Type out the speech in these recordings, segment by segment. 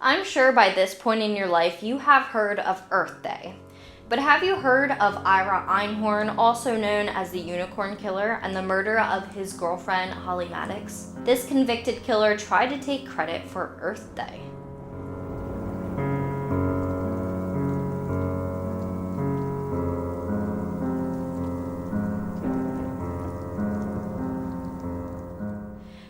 I'm sure by this point in your life you have heard of Earth Day. But have you heard of Ira Einhorn, also known as the Unicorn Killer, and the murder of his girlfriend, Holly Maddox? This convicted killer tried to take credit for Earth Day.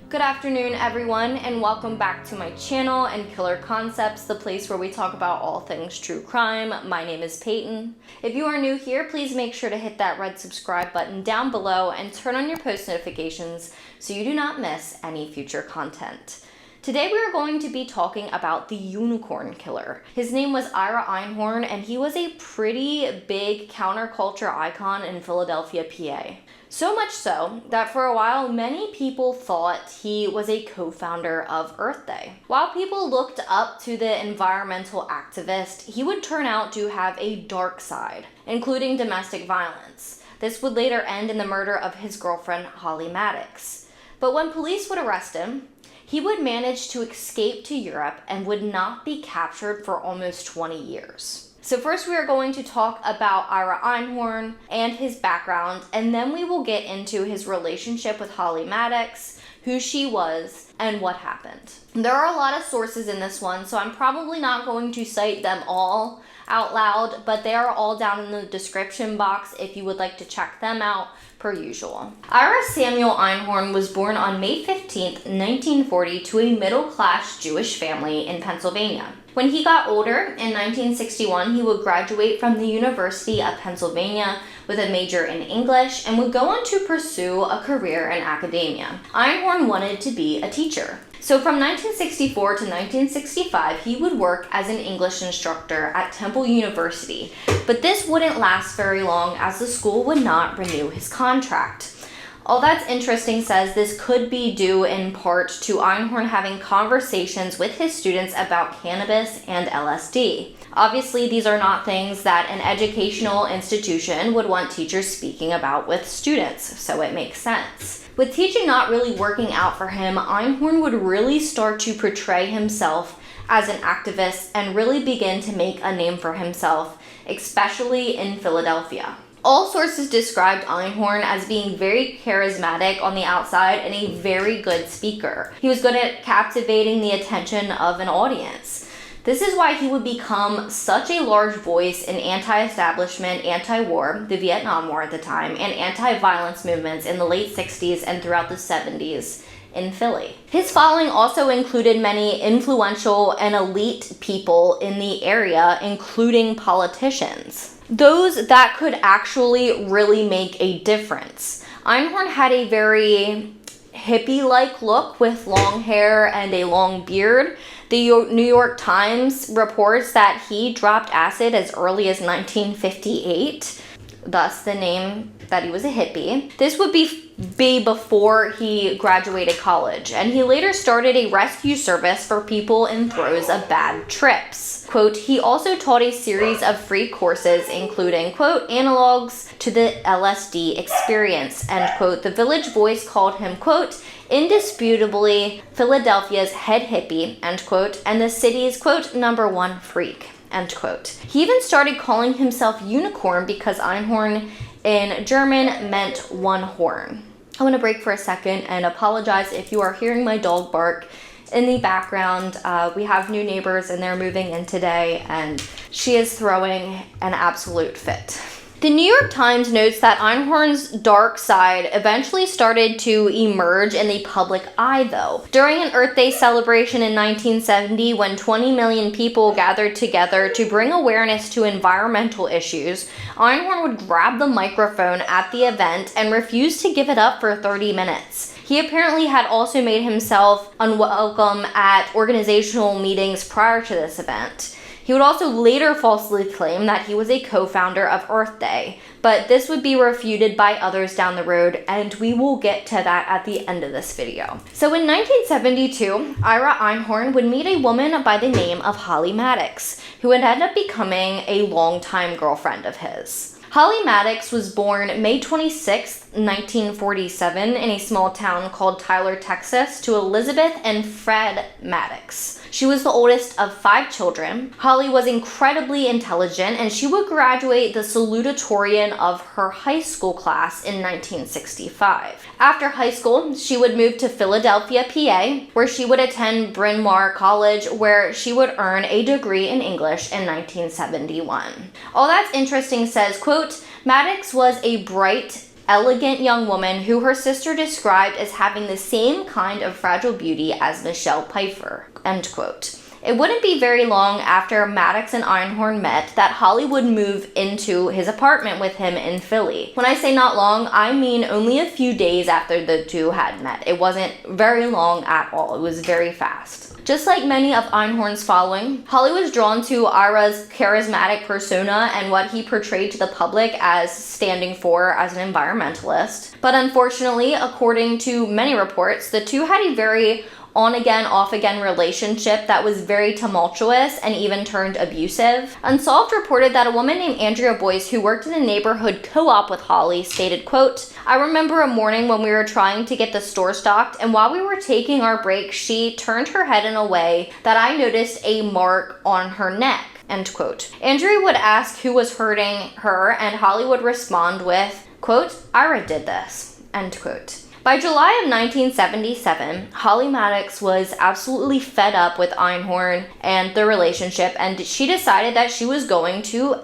Good afternoon, everyone, and welcome back to my channel and Killer Concepts, the place where we talk about all things true crime. My name is Peyton. If you are new here, please make sure to hit that red subscribe button down below and turn on your post notifications so you do not miss any future content. Today we are going to be talking about the Unicorn Killer. His name was Ira Einhorn, and he was a pretty big counterculture icon in Philadelphia, PA. So much so that for a while, many people thought he was a co-founder of Earth Day. While people looked up to the environmental activist, he would turn out to have a dark side, including domestic violence. This would later end in the murder of his girlfriend, Holly Maddox. But when police would arrest him, he would manage to escape to Europe and would not be captured for almost 20 years. So first we are going to talk about Ira Einhorn and his background, and then we will get into his relationship with Holly Maddox, who she was, and what happened. There are a lot of sources in this one, so I'm probably not going to cite them all out loud, but they are all down in the description box if you would like to check them out per usual. Ira Samuel Einhorn was born on May 15th, 1940 to a middle-class Jewish family in Pennsylvania. When he got older, in 1961, he would graduate from the University of Pennsylvania with a major in English and would go on to pursue a career in academia. Einhorn wanted to be a teacher. So from 1964 to 1965, he would work as an English instructor at Temple University, but this wouldn't last very long as the school would not renew his contract. All That's Interesting says this could be due in part to Einhorn having conversations with his students about cannabis and LSD. Obviously, these are not things that an educational institution would want teachers speaking about with students, so it makes sense. With teaching not really working out for him, Einhorn would really start to portray himself as an activist and really begin to make a name for himself, especially in Philadelphia. All sources described Einhorn as being very charismatic on the outside and a very good speaker. He was good at captivating the attention of an audience. This is why he would become such a large voice in anti-establishment, anti-war, the Vietnam War at the time, and anti-violence movements in the late 60s and throughout the 70s in Philly. His following also included many influential and elite people in the area, including politicians. Those that could actually really make a difference. Einhorn had a very hippie-like look with long hair and a long beard. The New York Times reports that he dropped acid as early as 1958, thus the name that he was a hippie. This would be before he graduated college, and he later started a rescue service for people in throes of bad trips. Quote, he also taught a series of free courses, including, quote, analogs to the LSD experience, end quote. The Village Voice called him, quote, indisputably Philadelphia's head hippie, end quote, and the city's, quote, #1 freak, end quote. He even started calling himself Unicorn because Einhorn in German meant one horn. I want to break for a second and apologize if you are hearing my dog bark in the background. We have new neighbors and they're moving in today, and she is throwing an absolute fit. The New York Times notes that Einhorn's dark side eventually started to emerge in the public eye, though. During an Earth Day celebration in 1970, when 20 million people gathered together to bring awareness to environmental issues, Einhorn would grab the microphone at the event and refuse to give it up for 30 minutes. He apparently had also made himself unwelcome at organizational meetings prior to this event. He would also later falsely claim that he was a co-founder of Earth Day, but this would be refuted by others down the road, and we will get to that at the end of this video. So in 1972, Ira Einhorn would meet a woman by the name of Holly Maddox, who would end up becoming a longtime girlfriend of his. Holly Maddox was born May 26, 1947 in a small town called Tyler, Texas, to Elizabeth and Fred Maddux. She was the oldest of 5 children. Holly was incredibly intelligent, and she would graduate the salutatorian of her high school class in 1965. After high school, she would move to Philadelphia, PA, where she would attend Bryn Mawr College, where she would earn a degree in English in 1971. All That's Interesting says, quote, Maddux was a bright, elegant young woman who her sister described as having the same kind of fragile beauty as Michelle Pfeiffer, end quote. It wouldn't be very long after Maddux and Einhorn met that Holly would move into his apartment with him in Philly. When I say not long, I mean only a few days after the two had met. It wasn't very long at all. It was very fast. Just like many of Einhorn's following, Holly was drawn to Ira's charismatic persona and what he portrayed to the public as standing for as an environmentalist. But unfortunately, according to many reports, the two had a very on-again, off-again relationship that was very tumultuous and even turned abusive. Unsolved reported that a woman named Andrea Boyce, who worked in a neighborhood co-op with Holly, stated, quote, I remember a morning when we were trying to get the store stocked, and while we were taking our break, she turned her head in a way that I noticed a mark on her neck, end quote. Andrea would ask who was hurting her, and Holly would respond with, quote, Ira did this, end quote. By July of 1977, Holly Maddox was absolutely fed up with Einhorn and the relationship, and she decided that she was going to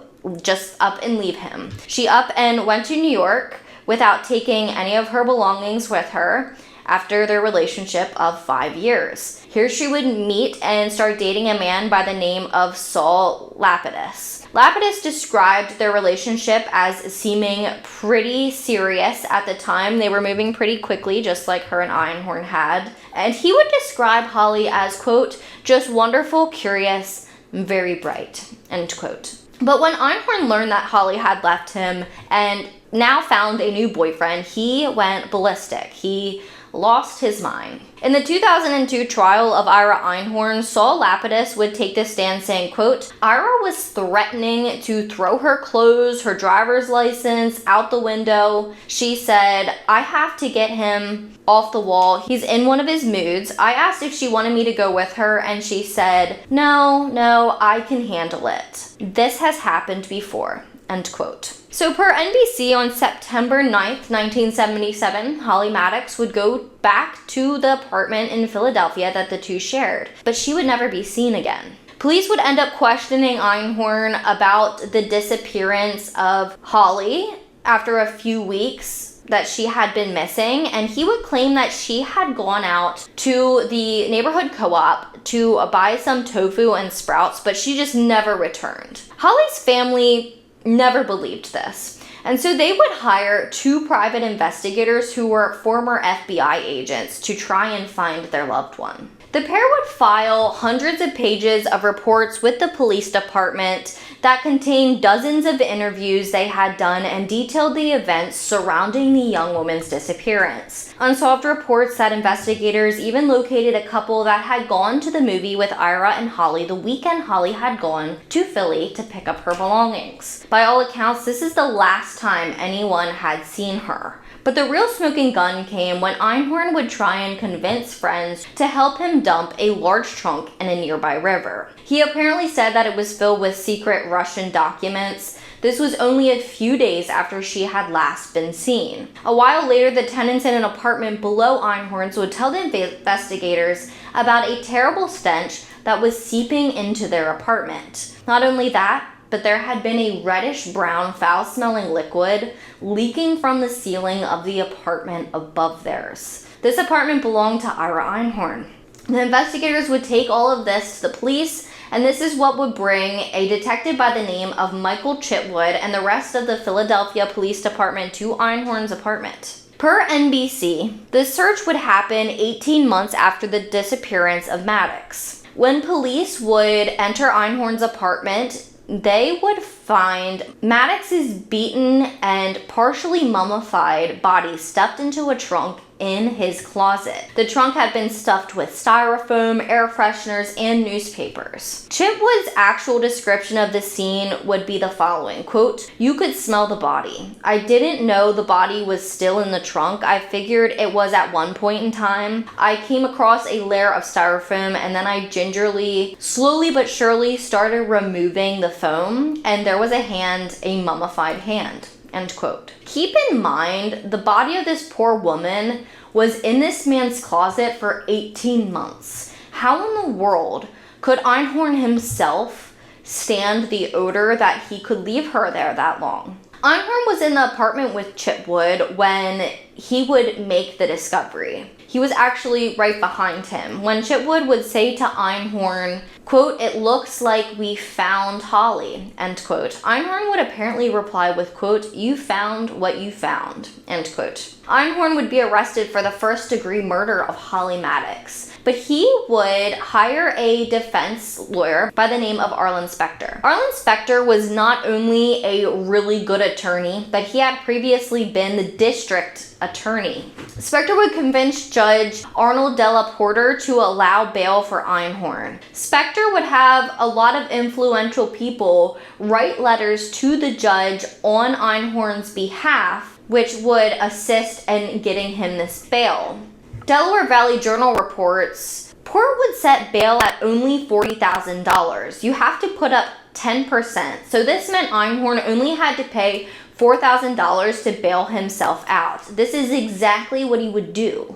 just up and leave him. She up and went to New York without taking any of her belongings with her after their relationship of 5 years. Here she would meet and start dating a man by the name of Saul Lapidus. Lapidus described their relationship as seeming pretty serious at the time. They were moving pretty quickly, just like her and Einhorn had. And he would describe Holly as, quote, just wonderful, curious, very bright, end quote. But when Einhorn learned that Holly had left him and now found a new boyfriend, he went ballistic. He lost his mind. In the 2002 trial of Ira Einhorn, Saul Lapidus would take the stand saying, quote, Ira was threatening to throw her clothes, her driver's license out the window. She said, I have to get him off the wall. He's in one of his moods. I asked if she wanted me to go with her, and she said, no, I can handle it. This has happened before, end quote. So per NBC on September 9th, 1977, Holly Maddox would go back to the apartment in Philadelphia that the two shared, but she would never be seen again. Police would end up questioning Einhorn about the disappearance of Holly after a few weeks that she had been missing, and he would claim that she had gone out to the neighborhood co-op to buy some tofu and sprouts, but she just never returned. Holly's family never believed this, and so they would hire 2 private investigators who were former FBI agents to try and find their loved one. The pair would file hundreds of pages of reports with the police department that contained dozens of interviews they had done and detailed the events surrounding the young woman's disappearance. Unsolved reports that investigators even located a couple that had gone to the movie with Ira and Holly the weekend Holly had gone to Philly to pick up her belongings. By all accounts, this is the last time anyone had seen her. But the real smoking gun came when Einhorn would try and convince friends to help him dump a large trunk in a nearby river. He apparently said that it was filled with secret Russian documents. This was only a few days after she had last been seen. A while later, the tenants in an apartment below Einhorn's would tell the investigators about a terrible stench that was seeping into their apartment. Not only that, but there had been a reddish-brown, foul-smelling liquid leaking from the ceiling of the apartment above theirs. This apartment belonged to Ira Einhorn. The investigators would take all of this to the police, and this is what would bring a detective by the name of Michael Chitwood and the rest of the Philadelphia Police Department to Einhorn's apartment. Per NBC, the search would happen 18 months after the disappearance of Maddux. When police would enter Einhorn's apartment, they would find Maddox's beaten and partially mummified body stuffed into a trunk in his closet. The trunk had been stuffed with styrofoam, air fresheners, and newspapers. Chipwood's actual description of the scene would be the following, quote, "You could smell the body. I didn't know the body was still in the trunk. I figured it was at one point in time. I came across a layer of styrofoam and then I gingerly, slowly but surely started removing the foam, and there was a hand, a mummified hand." End quote. Keep in mind, the body of this poor woman was in this man's closet for 18 months. How in the world could Einhorn himself stand the odor that he could leave her there that long? Einhorn was in the apartment with Chipwood when he would make the discovery. He was actually right behind him when Chipwood would say to Einhorn, quote, "It looks like we found Holly," end quote. Einhorn would apparently reply with, quote, "You found what you found," end quote. Einhorn would be arrested for the first-degree murder of Holly Maddox, but he would hire a defense lawyer by the name of Arlen Specter. Arlen Specter was not only a really good attorney, but he had previously been the district attorney. Specter would convince Judge Arnold Della Porter to allow bail for Einhorn. Specter would have a lot of influential people write letters to the judge on Einhorn's behalf, which would assist in getting him this bail. Delaware Valley Journal reports, Porter would set bail at only $40,000. You have to put up 10%. So this meant Einhorn only had to pay $4,000 to bail himself out. This is exactly what he would do.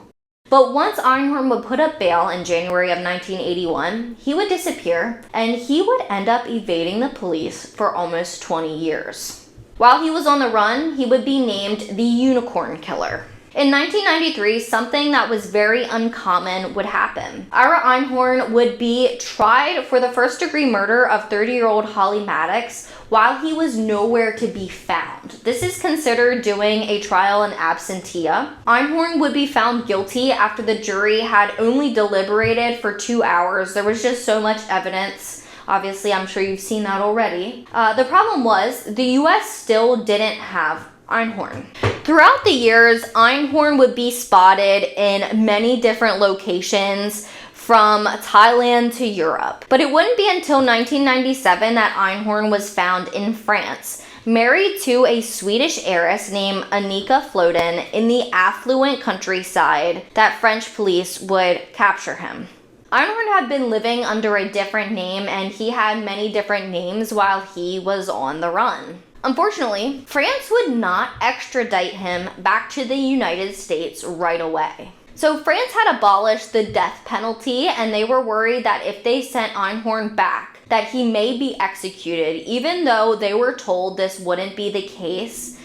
But once Einhorn would put up bail in January of 1981, he would disappear and he would end up evading the police for almost 20 years. While he was on the run, he would be named the Unicorn Killer. In 1993, something that was very uncommon would happen. Ira Einhorn would be tried for the first-degree murder of 30-year-old Holly Maddox while he was nowhere to be found. This is considered doing a trial in absentia. Einhorn would be found guilty after the jury had only deliberated for 2 hours. There was just so much evidence. Obviously, I'm sure you've seen that already. The problem was the U.S. still didn't have Einhorn. Throughout the years, Einhorn would be spotted in many different locations from Thailand to Europe. But it wouldn't be until 1997 that Einhorn was found in France, married to a Swedish heiress named Annika Floden in the affluent countryside, that French police would capture him. Einhorn had been living under a different name, and he had many different names while he was on the run. Unfortunately, France would not extradite him back to the United States right away. So France had abolished the death penalty, and they were worried that if they sent Einhorn back, that he may be executed, even though they were told this wouldn't be the case.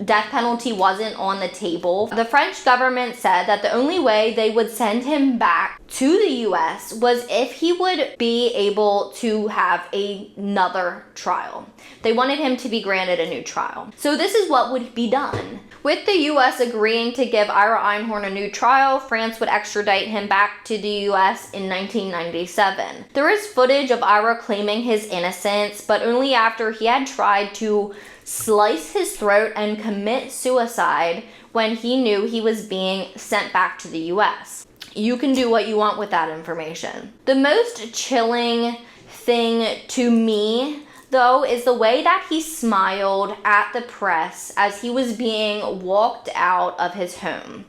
Death penalty wasn't on the table. The French government said that the only way they would send him back to the US was if he would be able to have another trial. They wanted him to be granted a new trial. So this is what would be done. With the US agreeing to give Ira Einhorn a new trial, France would extradite him back to the US in 1997. There is footage of Ira claiming his innocence, but only after he had tried to slice his throat and commit suicide when he knew he was being sent back to the US. You can do what you want with that information. The most chilling thing to me, though, is the way that he smiled at the press as he was being walked out of his home.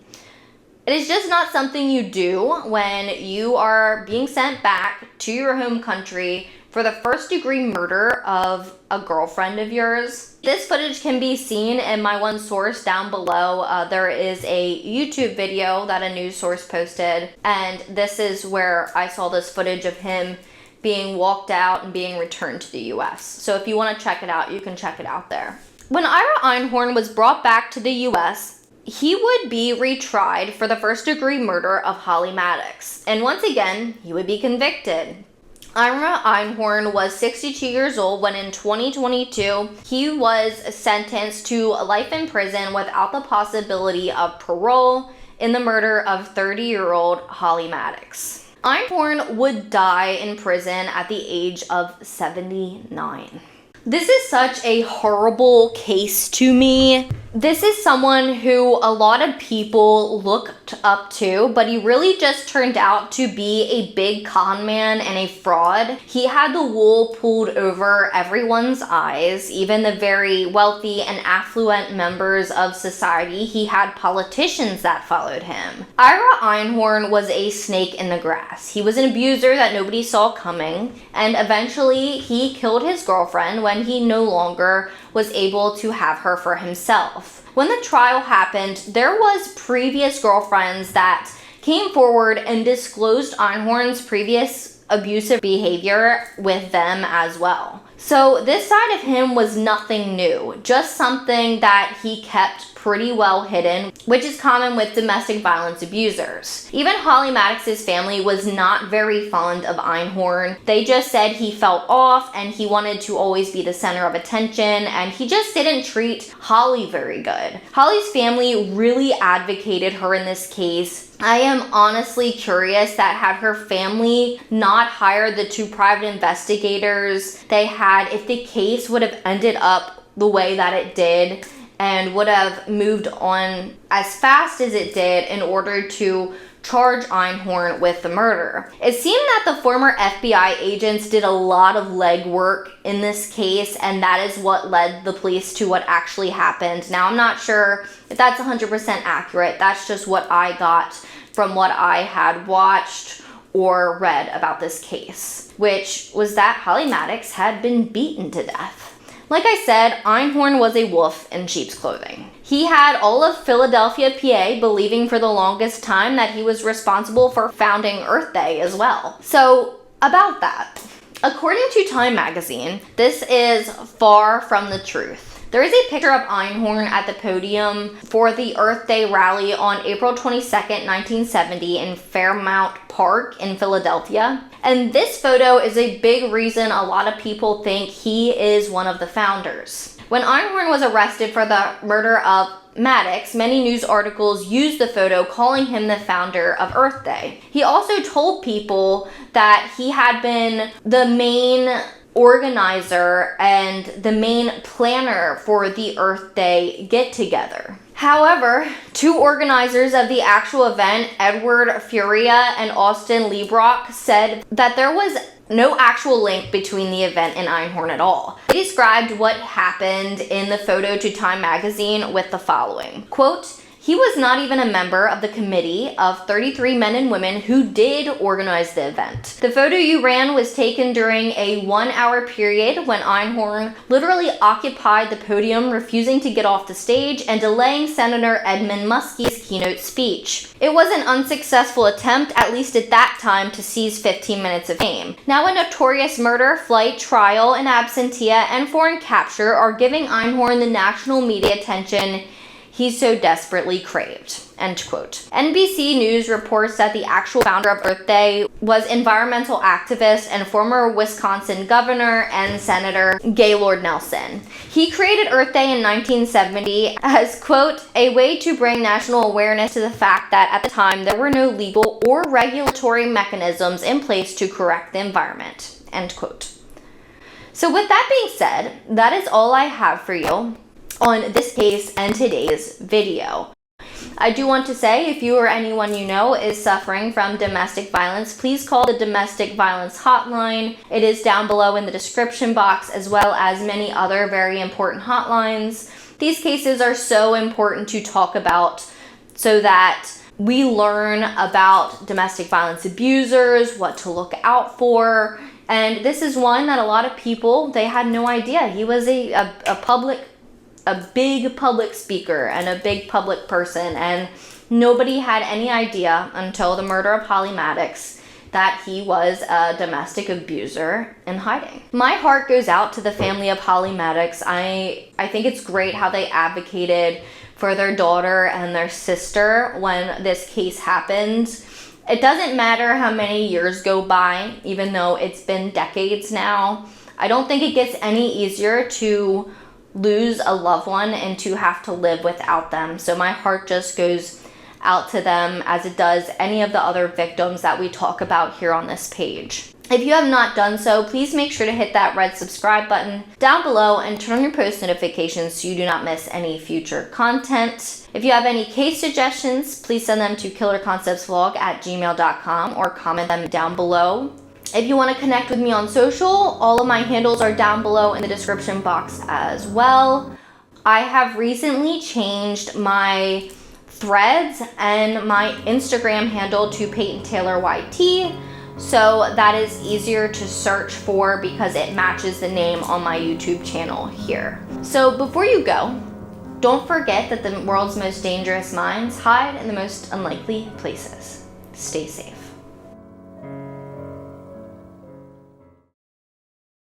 It is just not something you do when you are being sent back to your home country for the first-degree murder of a girlfriend of yours. This footage can be seen in my one source down below. There is a YouTube video that a news source posted, and this is where I saw this footage of him being walked out and being returned to the US. So if you want to check it out, you can check it out there. When Ira Einhorn was brought back to the US, he would be retried for the first-degree murder of Holly Maddox. And once again, he would be convicted. Ira Einhorn was 62 years old when in 2022, he was sentenced to life in prison without the possibility of parole in the murder of 30-year-old Holly Maddox. Einhorn would die in prison at the age of 79. This is such a horrible case to me. This is someone who a lot of people looked up to, but he really just turned out to be a big con man and a fraud. He had the wool pulled over everyone's eyes, even the very wealthy and affluent members of society. He had politicians that followed him. Ira Einhorn was a snake in the grass. He was an abuser that nobody saw coming, and eventually he killed his girlfriend when he no longer was able to have her for himself. When the trial happened, there was previous girlfriends that came forward and disclosed Einhorn's previous abusive behavior with them as well. So this side of him was nothing new, just something that he kept pretty well hidden, which is common with domestic violence abusers. Even Holly Maddox's family was not very fond of Einhorn. They just said he fell off and he wanted to always be the center of attention, and he just didn't treat Holly very good. Holly's family really advocated her in this case. I am honestly curious that had her family not hired the two private investigators they had, if the case would have ended up the way that it did and would have moved on as fast as it did in order to charge Einhorn with the murder. It seemed that the former FBI agents did a lot of legwork in this case, and that is what led the police to what actually happened. Now, I'm not sure if that's 100% accurate. That's just what I got from what I had watched or read about this case, which was that Holly Maddox had been beaten to death. Like I said, Einhorn was a wolf in sheep's clothing. He had all of Philadelphia, PA, believing for the longest time that he was responsible for founding Earth Day as well. So, about that. According to Time magazine, this is far from the truth. There is a picture of Einhorn at the podium for the Earth Day rally on April 22nd, 1970 in Fairmount Park in Philadelphia. And this photo is a big reason a lot of people think he is one of the founders. When Einhorn was arrested for the murder of Maddux, many news articles used the photo calling him the founder of Earth Day. He also told people that he had been the main organizer and the main planner for the Earth Day get-together. However, two organizers of the actual event, Edward Furia and Austin Liebrock, said that there was no actual link between the event and Einhorn at all. They described what happened in the photo to Time magazine with the following, quote, "He was not even a member of the committee of 33 men and women who did organize the event. The photo you ran was taken during a 1-hour period when Einhorn literally occupied the podium, refusing to get off the stage and delaying Senator Edmund Muskie's keynote speech. It was an unsuccessful attempt, at least at that time, to seize 15 minutes of fame. Now a notorious murder, flight, trial, and absentia and foreign capture are giving Einhorn the national media attention he so desperately craved." End quote. NBC News reports that the actual founder of Earth Day was environmental activist and former Wisconsin governor and Senator Gaylord Nelson. He created Earth Day in 1970 as, quote, "a way to bring national awareness to the fact that at the time there were no legal or regulatory mechanisms in place to correct the environment." End quote. So with that being said, that is all I have for you on this case and today's video. I do want to say, if you or anyone you know is suffering from domestic violence, please call the domestic violence hotline. It is down below in the description box, as well as many other very important hotlines. These cases are so important to talk about so that we learn about domestic violence abusers, what to look out for. And this is one that a lot of people, they had no idea. He was a big public speaker and a big public person, and nobody had any idea until the murder of Holly Maddox that he was a domestic abuser in hiding. My heart goes out to the family of Holly Maddox. I think it's great how they advocated for their daughter and their sister when this case happened. It doesn't matter how many years go by, even though it's been decades now. I don't think it gets any easier to lose a loved one and to have to live without them. So my heart just goes out to them, as it does any of the other victims that we talk about here on this page. If you have not done so, please make sure to hit that red subscribe button down below and turn on your post notifications so you do not miss any future content. If you have any case suggestions, please send them to killerconceptsvlog@gmail.com or comment them down below. If you want to connect with me on social, all of my handles are down below in the description box as well. I have recently changed my threads and my Instagram handle to Peyton Taylor YT. So that is easier to search for because it matches the name on my YouTube channel here. So before you go, don't forget that the world's most dangerous minds hide in the most unlikely places. Stay safe.